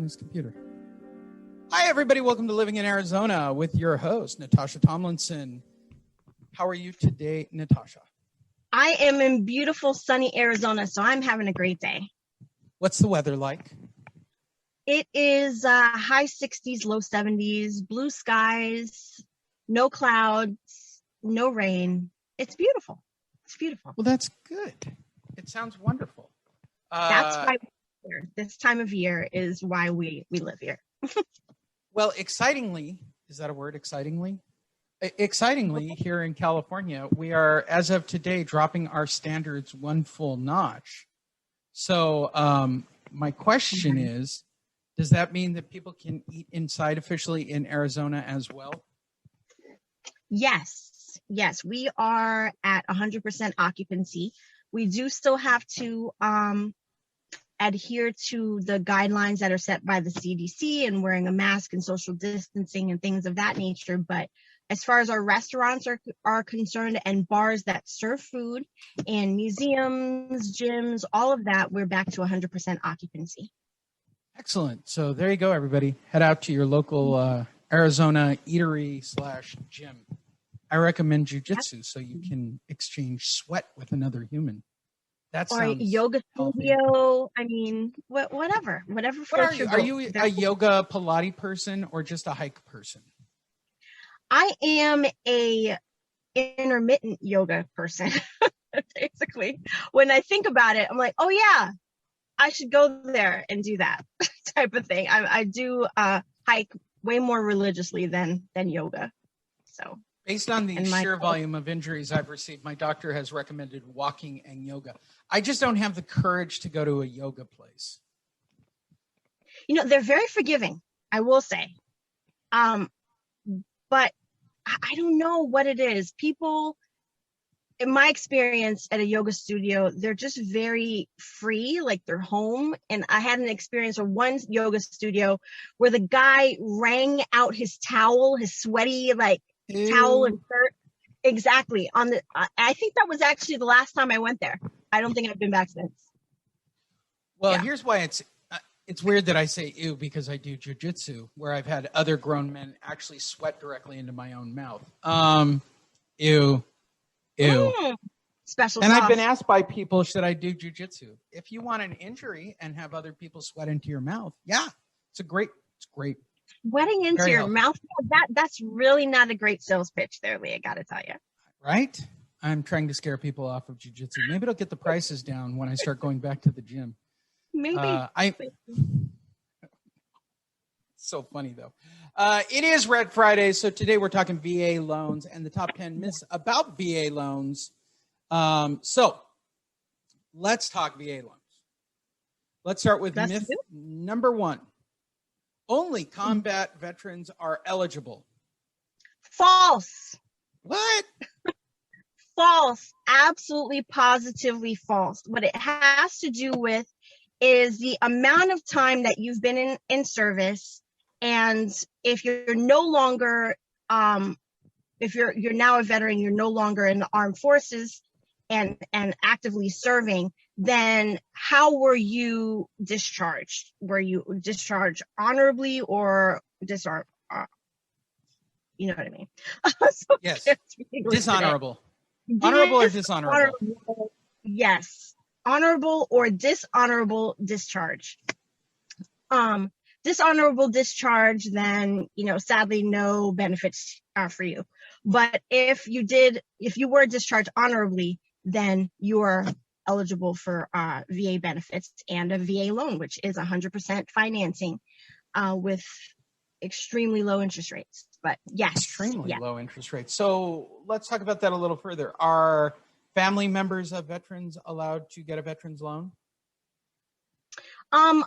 on this computer. Hi, everybody. Welcome to Living in Arizona with your host, Natasha Tomlinson. How are you today, Natasha? I am in beautiful, sunny Arizona, so I'm having a great day. What's the weather like? It is high 60s, low 70s, blue skies, no clouds, no rain. It's beautiful. It's beautiful. Well, that's good. It sounds wonderful. That's why we're here. This time of year is why we live here. Well, excitingly, is that a word, excitingly? Excitingly, here in California, we are, as of today, dropping our standards one full notch. So my question is, does that mean that people can eat inside officially in Arizona as well? Yes, we are at 100% occupancy. We do still have to adhere to the guidelines that are set by the CDC and wearing a mask and social distancing and things of that nature. But as far as our restaurants are concerned and bars that serve food and museums, gyms, all of that, we're back to 100% occupancy. Excellent. So there you go, everybody. Head out to your local Arizona eatery/gym. I recommend jujitsu so you can exchange sweat with another human. That sounds or yoga studio. I mean, whatever floats your boat. Are you a yoga Pilates person or just a hike person? I am a intermittent yoga person. Basically, when I think about it, I'm like, oh yeah, I should go there and do that type of thing. I do hike way more religiously than yoga. So based on the sheer volume of injuries I've received, my doctor has recommended walking and yoga. I just don't have the courage to go to a yoga place. You know, they're very forgiving, I will say. But I don't know what it is. People, in my experience at a yoga studio, they're just very free, like they're home. And I had an experience of one yoga studio where the guy wrung out his towel, his sweaty, towel and shirt. Exactly. I think that was actually the last time I went there. I don't think I've been back since. Well, Here's why it's weird that I say ew, because I do jujitsu, where I've had other grown men actually sweat directly into my own mouth. Ew. Special and sauce. I've been asked by people, should I do jujitsu? If you want an injury and have other people sweat into your mouth, it's great. Sweating into Very your healthy. mouth, that's really not a great sales pitch there, Lee, I gotta tell you. Right? I'm trying to scare people off of jiu-jitsu. Maybe it'll get the prices down when I start going back to the gym. Maybe. So funny, though. It is Red Friday, so today we're talking VA loans and the top 10 myths about VA loans. So let's talk VA loans. Let's start with myth number 1. Only combat veterans are eligible. False. What? False. Absolutely, positively false. What it has to do with is the amount of time that you've been in service. And if you're no longer, if you're now a veteran, you're no longer in the armed forces and actively serving, then how were you discharged? Were you discharged honorably or dishonorable? You know what I mean? So yes. Dishonorable. Honorable or dishonorable? Yes. Honorable or dishonorable discharge. Dishonorable discharge, then, sadly, no benefits for you. But if you were discharged honorably, then you are eligible for VA benefits and a VA loan, which is 100% financing with extremely low interest rates. But yes. Extremely low interest rates. So let's talk about that a little further. Are family members of veterans allowed to get a veterans loan? Or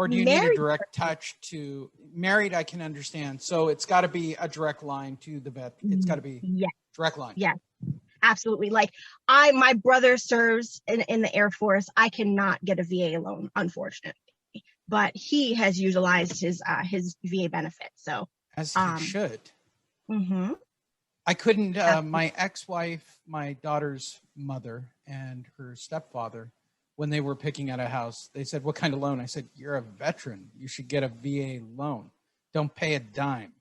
do you need a direct touch to married? I can understand. So it's got to be a direct line to the vet. It's got to be direct line. Yes, absolutely. Like my brother serves in the Air Force. I cannot get a VA loan, unfortunately, but he has utilized his VA benefit. So as he should. Mm-hmm. I couldn't. My ex-wife, my daughter's mother, and her stepfather when they were picking out a house. They said, "What kind of loan?" I said, "You're a veteran. You should get a VA loan. Don't pay a dime."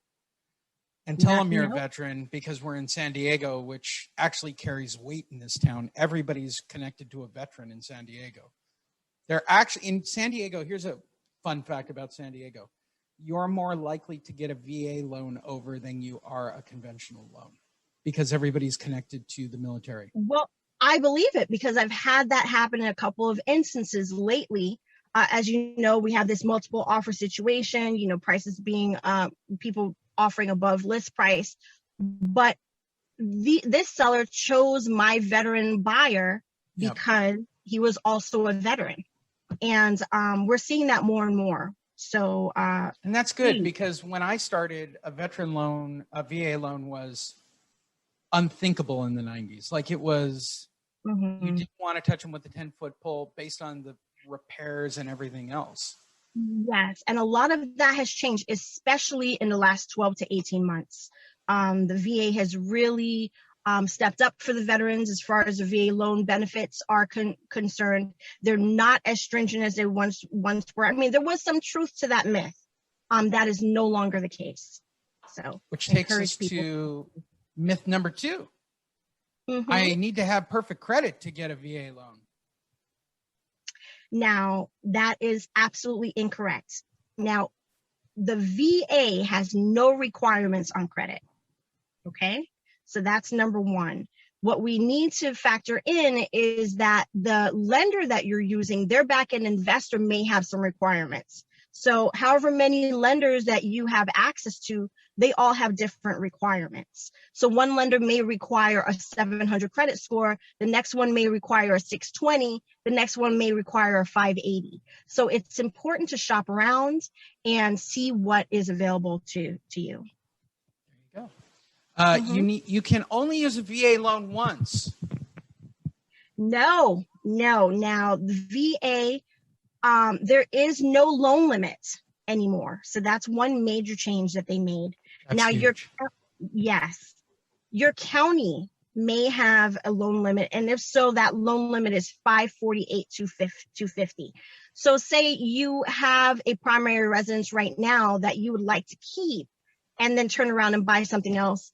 And tell them you're a veteran, because we're in San Diego, which actually carries weight in this town. Everybody's connected to a veteran in San Diego. They're actually in San Diego. Here's a fun fact about San Diego. You're more likely to get a VA loan over than you are a conventional loan, because everybody's connected to the military. Well, I believe it, because I've had that happen in a couple of instances lately. As you know, we have this multiple offer situation, prices being people offering above list price. But this seller chose my veteran buyer because he was also a veteran. And we're seeing that more and more. So, and that's good, because when I started, a veteran loan, a VA loan was unthinkable in the 90s. Like, it was, you didn't want to touch them with a 10-foot pole based on the repairs and everything else. Yes. And a lot of that has changed, especially in the last 12 to 18 months. The VA has really stepped up for the veterans as far as the VA loan benefits are concerned. They're not as stringent as they once were. I mean, there was some truth to that myth. That is no longer the case. So, which takes us to myth number 2. I need to have perfect credit to get a VA loan. Now, that is absolutely incorrect. Now, the VA has no requirements on credit. Okay, so that's number 1. What we need to factor in is that the lender that you're using, their back-end investor may have some requirements. So however many lenders that you have access to, they all have different requirements. So one lender may require a 700 credit score. The next one may require a 620. The next one may require a 580. So it's important to shop around and see what is available to you. There you go. You can only use a VA loan once. No. Now the VA, there is no loan limit anymore. So that's one major change that they made. That's now huge. your county may have a loan limit, and if so, that loan limit is $548,250. So say you have a primary residence right now that you would like to keep, and then turn around and buy something else.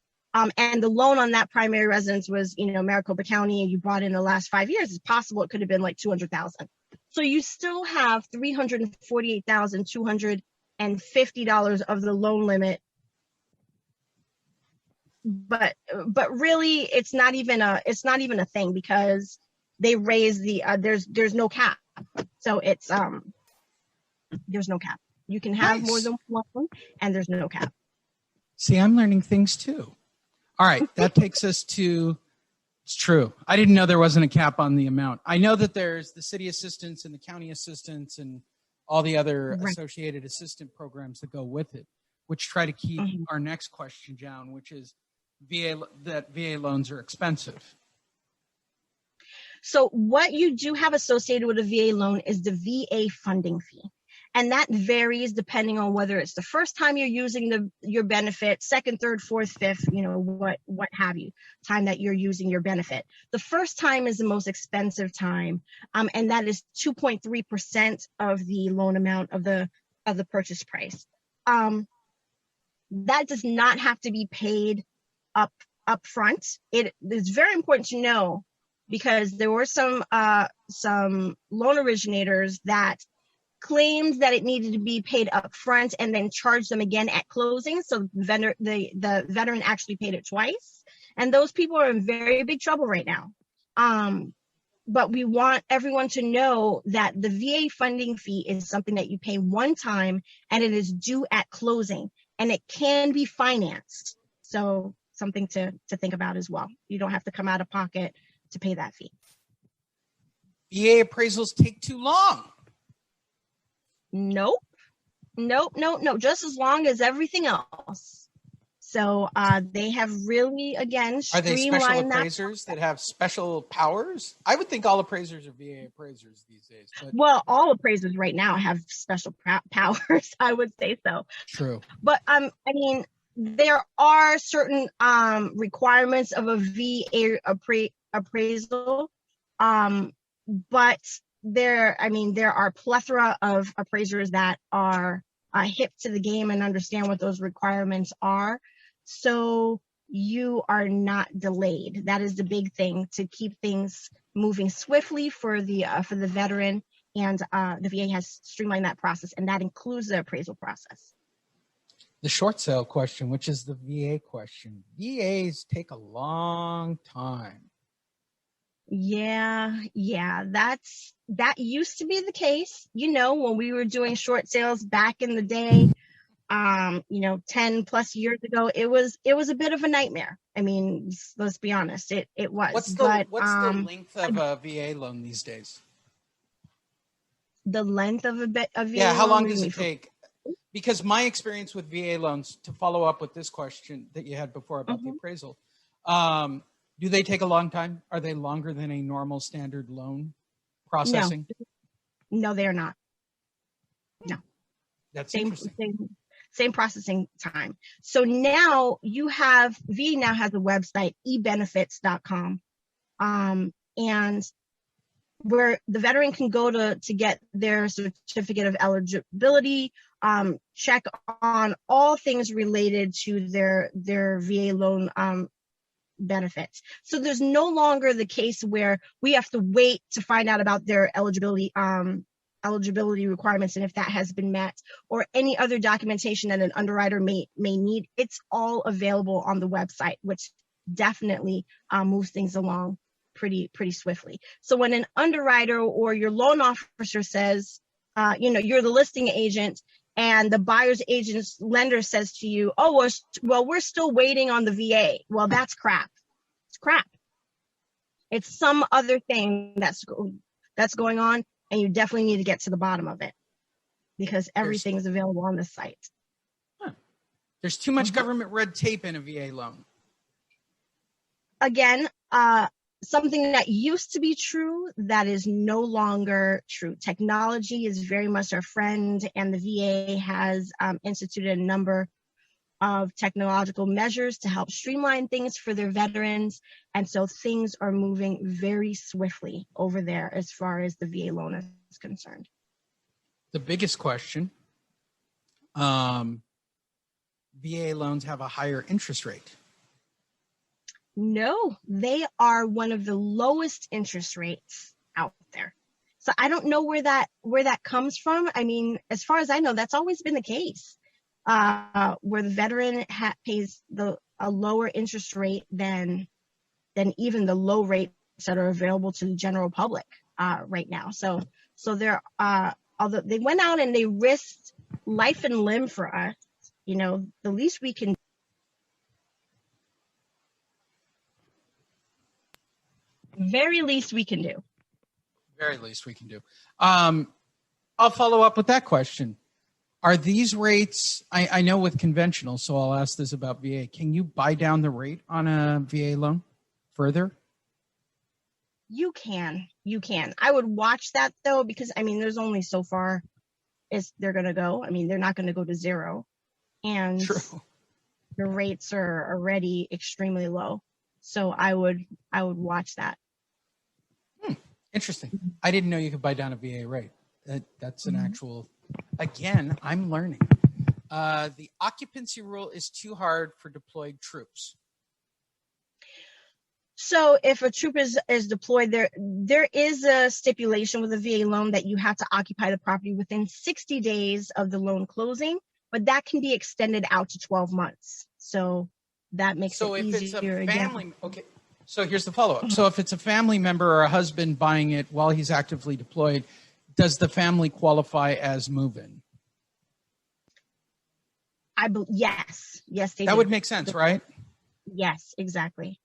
And the loan on that primary residence was, Maricopa County, and you bought in the last 5 years. It's possible it could have been like $200,000. So you still have $348,250 of the loan limit. But really, it's not even a thing, because they raised the there's no cap. So it's there's no cap. You can have more than one, and there's no cap. See, I'm learning things too. All right, that takes us to, it's true. I didn't know there wasn't a cap on the amount. I know that there's the city assistance and the county assistance and all the other associated assistant programs that go with it, which try to keep our next question down, which is VA loans are expensive. So what you do have associated with a VA loan is the VA funding fee. And that varies depending on whether it's the first time you're using your benefit, second, third, fourth, fifth, what have you, time that you're using your benefit. The first time is the most expensive time, and that is 2.3% of the loan amount of the purchase price. That does not have to be paid up front. It is very important to know, because there were some loan originators that claimed that it needed to be paid up front and then charged them again at closing. So the veteran actually paid it twice. And those people are in very big trouble right now. But we want everyone to know that the VA funding fee is something that you pay one time, and it is due at closing, and it can be financed. So something to think about as well. You don't have to come out of pocket to pay that fee. VA appraisals take too long. Nope. Just as long as everything else. So they have really, again, streamlined. Are they special appraisers that have special powers? I would think all appraisers are VA appraisers these days. Well, all appraisers right now have special powers. I would say so. True. But there are certain requirements of a VA appraisal, but there are plethora of appraisers that are hip to the game and understand what those requirements are. So you are not delayed. That is the big thing, to keep things moving swiftly for the veteran. And the VA has streamlined that process, and that includes the appraisal process. The short sale question, which is the VA question. VAs take a long time. Yeah, that used to be the case, when we were doing short sales back in the day, 10 plus years ago. It was a bit of a nightmare. I mean, let's be honest, it was. What's the length of a VA loan these days? The length of a VA yeah, how loan, long does it take? Because my experience with VA loans, to follow up with this question that you had before about the appraisal, do they take a long time? Are they longer than a normal standard loan processing? No, they're not. No. That's interesting. Same processing time. So now VA now has a website, ebenefits.com, and where the veteran can go to get their certificate of eligibility, check on all things related to their VA loan benefits. So there's no longer the case where we have to wait to find out about their eligibility requirements and if that has been met, or any other documentation that an underwriter may need. It's all available on the website, which definitely moves things along pretty swiftly. So when an underwriter or your loan officer says, you're the listing agent, and the buyer's agent's lender says to you, oh, well, we're still waiting on the VA. Well, that's crap. It's crap. It's some other thing that's going on, and you definitely need to get to the bottom of it, because everything is available on the site. There's too much government red tape in a VA loan. Again, something that used to be true that is no longer true. Technology is very much our friend, and the VA has instituted a number of technological measures to help streamline things for their veterans. And so things are moving very swiftly over there as far as the VA loan is concerned. The biggest question, VA loans have a higher interest rate. No, they are one of the lowest interest rates out there. So I don't know where that comes from. I mean, as far as I know, that's always been the case, where the veteran pays a lower interest rate than even the low rates that are available to the general public right now. So there, although they went out and they risked life and limb for us, the least we can. Very least we can do. Very least we can do. I'll follow up with that question. Are these rates, I know with conventional, so I'll ask this about VA. Can you buy down the rate on a VA loan further? You can. I would watch that though, because there's only so far as they're going to go. They're not going to go to zero. And True. The rates are already extremely low. So I would watch that. Interesting. I didn't know you could buy down a VA rate. That's an actual, again, I'm learning. The occupancy rule is too hard for deployed troops. So if a troop is deployed, there is a stipulation with a VA loan that you have to occupy the property within 60 days of the loan closing, but that can be extended out to 12 months. So that makes it easier. So if it's a family, okay. So here's the follow-up. So if it's a family member or a husband buying it while he's actively deployed, does the family qualify as move-in? Yes, they do. That would make sense, right? Yes, exactly.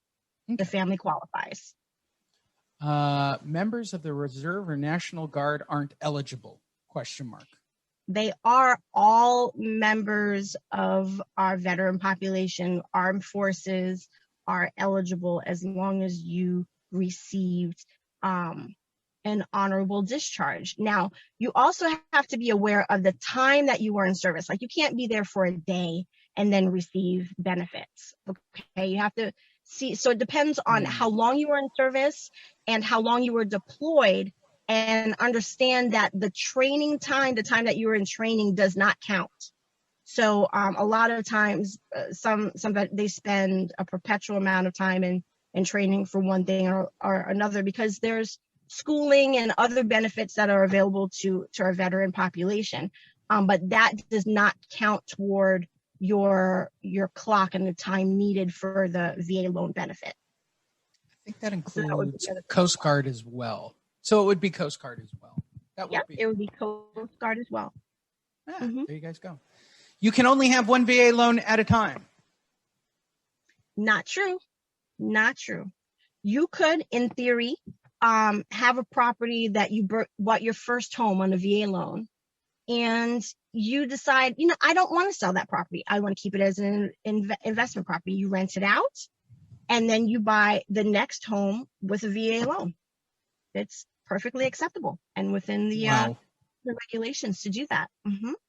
Okay. The family qualifies. Members of the Reserve or National Guard aren't eligible? ? They are all members of our veteran population. Armed forces are eligible as long as you received an honorable discharge. Now, you also have to be aware of the time that you were in service. Like, you can't be there for a day and then receive benefits. Okay, you have to see. So it depends on how long you were in service and how long you were deployed, and understand that the training time, the time that you were in training, does not count. So a lot of times, some they spend a perpetual amount of time in training for one thing or another, because there's schooling and other benefits that are available to our veteran population. But that does not count toward your clock and the time needed for the VA loan benefit. I think that includes Coast Guard as well. So it would be Coast Guard as well. It would be Coast Guard as well. There you guys go. You can only have one VA loan at a time. Not true. Not true. You could, in theory, have a property that you bought your first home on a VA loan, and you decide, I don't want to sell that property. I want to keep it as an investment property. You rent it out, and then you buy the next home with a VA loan. It's perfectly acceptable and within the regulations to do that.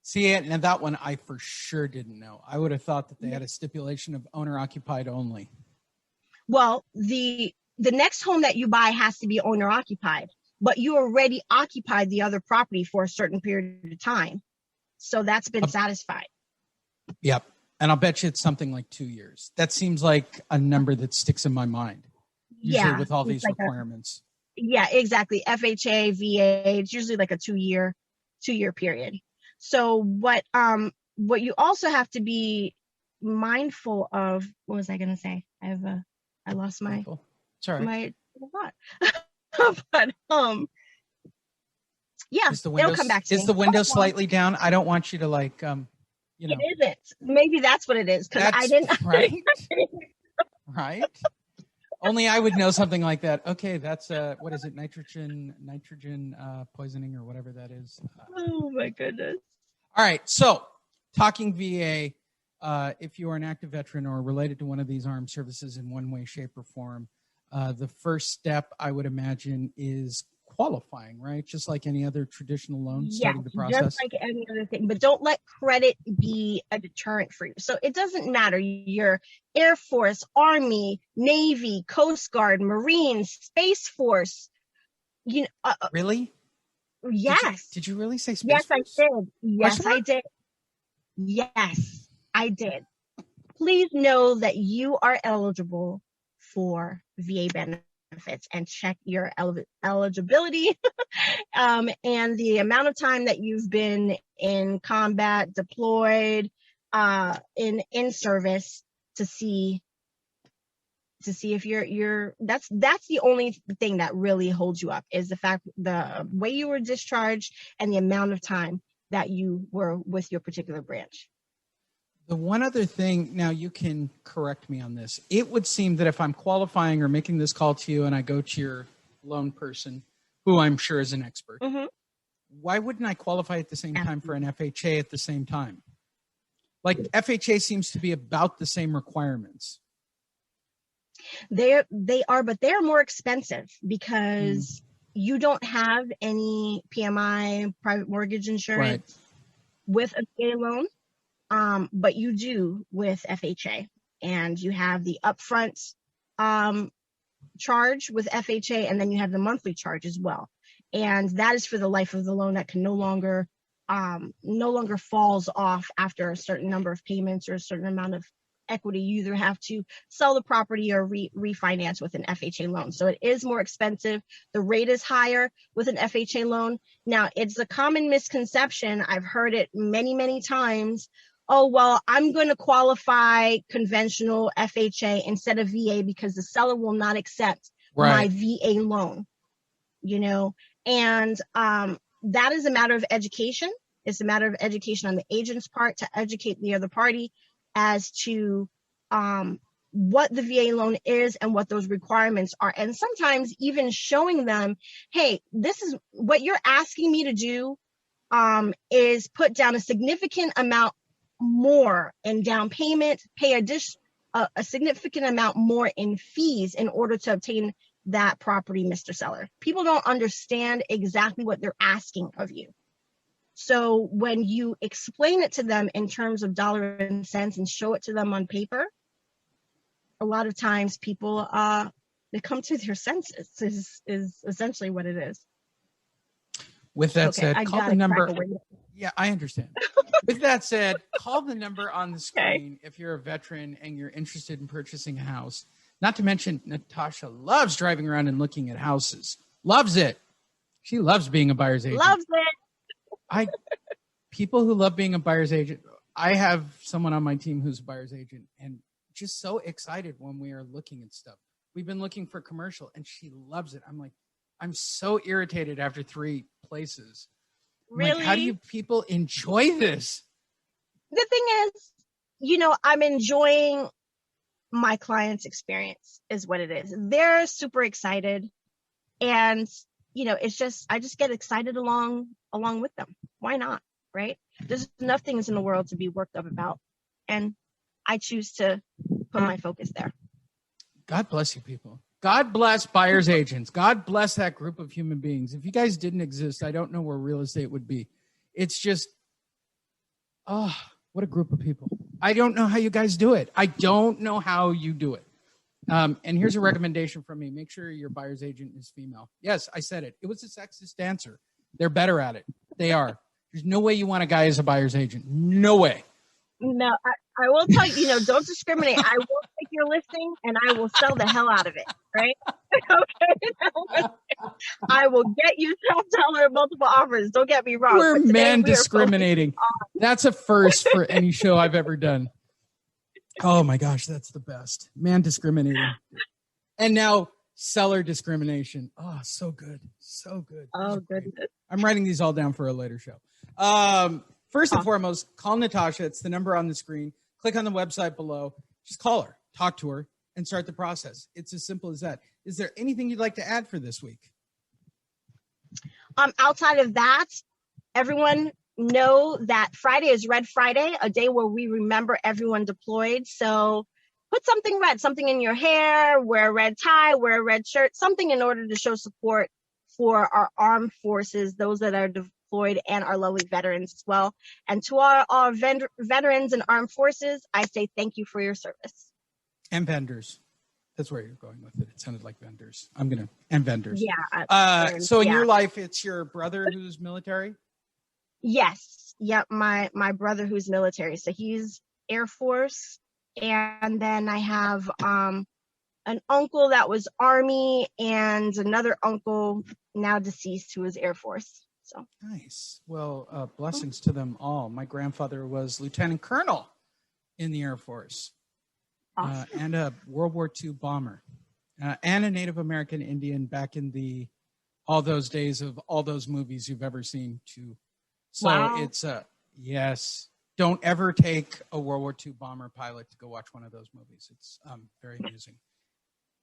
See, now that one I for sure didn't know. I would have thought that they had a stipulation of owner-occupied only. Well, the next home that you buy has to be owner-occupied, but you already occupied the other property for a certain period of time. So that's been satisfied. Yep. And I'll bet you it's something like 2 years. That seems like a number that sticks in my mind. Usually with all these requirements. Yeah, exactly. FHA, VA, it's usually like a 2 year period. So what you also have to be mindful of, what was I going to say? I lost my, Sorry. But yeah, it'll come back to me. Is the window slightly down? I don't want you to It isn't. Maybe that's what it is, because I didn't. Right. Right. Only I would know something like that. Okay, that's what is it? Nitrogen poisoning or whatever that is. Oh my goodness. All right. So, talking VA, if you are an active veteran or related to one of these armed services in one way, shape, or form, the first step I would imagine is qualifying, right? Just like any other traditional loan, starting the process. Just like any other thing. But don't let credit be a deterrent for you. So it doesn't matter. You're Air Force, Army, Navy, Coast Guard, Marines, Space Force. Really? Yes. Did you really say Space Yes, Force? I did. Yes, I did. Yes, I did. Please know that you are eligible for VA benefits, and check your eligibility and the amount of time that you've been in combat, deployed, in service, to see if you're that's the only thing that really holds you up, is the way you were discharged and the amount of time that you were with your particular branch. The one other thing, now you can correct me on this. It would seem that if I'm qualifying or making this call to you and I go to your loan person, who I'm sure is an expert, why wouldn't I qualify at the same time for an FHA at the same time? Like FHA seems to be about the same requirements. They are, but they're more expensive because you don't have any PMI, private mortgage insurance, with a VA loan. But you do with FHA, and you have the upfront charge with FHA, and then you have the monthly charge as well. And that is for the life of the loan. That can no longer falls off after a certain number of payments or a certain amount of equity. You either have to sell the property or refinance with an FHA loan. So it is more expensive. The rate is higher with an FHA loan. Now, it's a common misconception. I've heard it many, many times. Oh, well, I'm going to qualify conventional FHA instead of VA because the seller will not accept my VA loan, and that is a matter of education. It's a matter of education on the agent's part to educate the other party as to what the VA loan is and what those requirements are. And sometimes even showing them, hey, this is what you're asking me to do, is put down a significant amount more in down payment, pay a significant amount more in fees in order to obtain that property, Mr. Seller. People don't understand exactly what they're asking of you. So when you explain it to them in terms of dollar and cents and show it to them on paper, a lot of times people they come to their senses is essentially what it is. With that said, I call the gotta crack number. a window. Yeah, I understand. With that said, call the number on the screen if you're a veteran and you're interested in purchasing a house. Not to mention, Natasha loves driving around and looking at houses. Loves it. She loves being a buyer's agent. Loves it. People who love being a buyer's agent. I have someone on my team who's a buyer's agent and just so excited when we are looking at stuff. We've been looking for commercial and she loves it. I'm like, I'm so irritated after 3 places. Really? Like, how do you people enjoy this? The thing is, I'm enjoying my client's experience is what it is. They're super excited. And, it's just, I just get excited along with them. Why not? Right? There's enough things in the world to be worked up about. And I choose to put my focus there. God bless you people. God bless buyer's agents. God bless that group of human beings. If you guys didn't exist, I don't know where real estate would be. It's just, oh, what a group of people. I don't know how you guys do it. I don't know how you do it. And here's a recommendation from me. Make sure your buyer's agent is female. Yes, I said it. It was a sexist answer. They're better at it. They are. There's no way you want a guy as a buyer's agent. No way. No, I will tell you, don't discriminate. I will take your listing and I will sell the hell out of it, right? Okay. I will get you top-dollar multiple offers. Don't get me wrong. We're men discriminating. That's a first for any show I've ever done. Oh my gosh, that's the best. Man discriminating. And now seller discrimination. Oh, so good. So good. Oh, goodness. I'm writing these all down for a later show. First and foremost, call Natasha. It's the number on the screen. Click on the website below. Just call her, talk to her, and start the process. It's as simple as that. Is there anything you'd like to add for this week? Outside of that, everyone know that Friday is Red Friday, a day where we remember everyone deployed. So put something red, something in your hair, wear a red tie, wear a red shirt, something in order to show support for our armed forces, those that are deployed, and our lovely veterans as well. And to our veterans and armed forces, I say thank you for your service. And vendors. That's where you're going with it. It sounded like vendors. And vendors. Yeah. So in your life, it's your brother who's military? Yes. Yep. My brother who's military. So he's Air Force. And then I have an uncle that was Army and another uncle now deceased who was Air Force. So nice. Well, blessings to them all. My grandfather was Lieutenant Colonel in the Air Force. Awesome. And a World War II bomber and a Native American Indian back in all those days of all those movies you've ever seen too. So wow. It's yes. Don't ever take a World War II bomber pilot to go watch one of those movies. It's very amusing.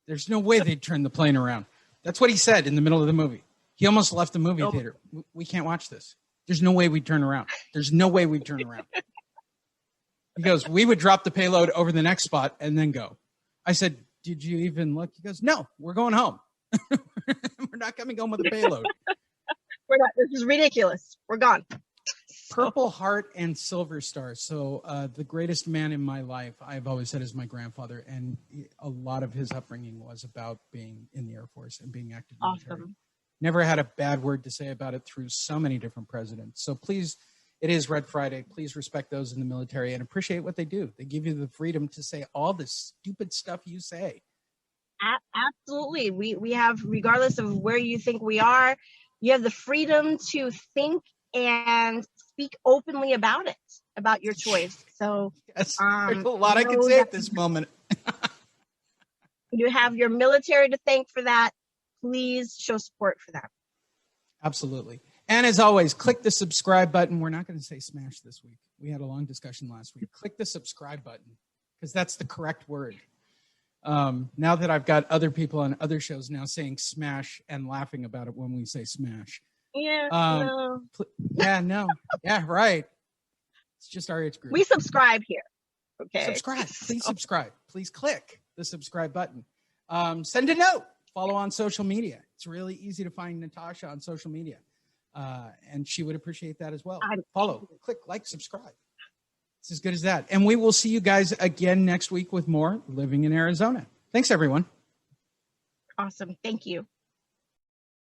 There's no way they'd turn the plane around. That's what he said in the middle of the movie. He almost left the movie theater. We can't watch this. There's no way we'd turn around. There's no way we'd turn around. He goes, we would drop the payload over the next spot and then go. I said, did you even look? He goes, no, we're going home. We're not coming home with the payload. We're not. This is ridiculous. We're gone. Purple Heart and Silver Star. So the greatest man in my life, I've always said, is my grandfather. And a lot of his upbringing was about being in the Air Force and being active military. Awesome. Never had a bad word to say about it through so many different presidents. So please, it is Red Friday. Please respect those in the military and appreciate what they do. They give you the freedom to say all the stupid stuff you say. Absolutely. We have, regardless of where you think we are, you have the freedom to think and speak openly about it, about your choice. So yes, there's a lot I can say at this moment. You have your military to thank for that. Please show support for that. Absolutely. And as always, click the subscribe button. We're not going to say smash this week. We had a long discussion last week. Click the subscribe button because that's the correct word. Now that I've got other people on other shows now saying smash and laughing about it when we say smash. Yeah. No. No. Yeah, right. It's just our age group. We subscribe here. Okay. Subscribe. Please subscribe. Please click the subscribe button. Send a note. Follow on social media. It's really easy to find Natasha on social media. And she would appreciate that as well. Follow, click, like, subscribe. It's as good as that. And we will see you guys again next week with more Living in Arizona. Thanks, everyone. Awesome. Thank you.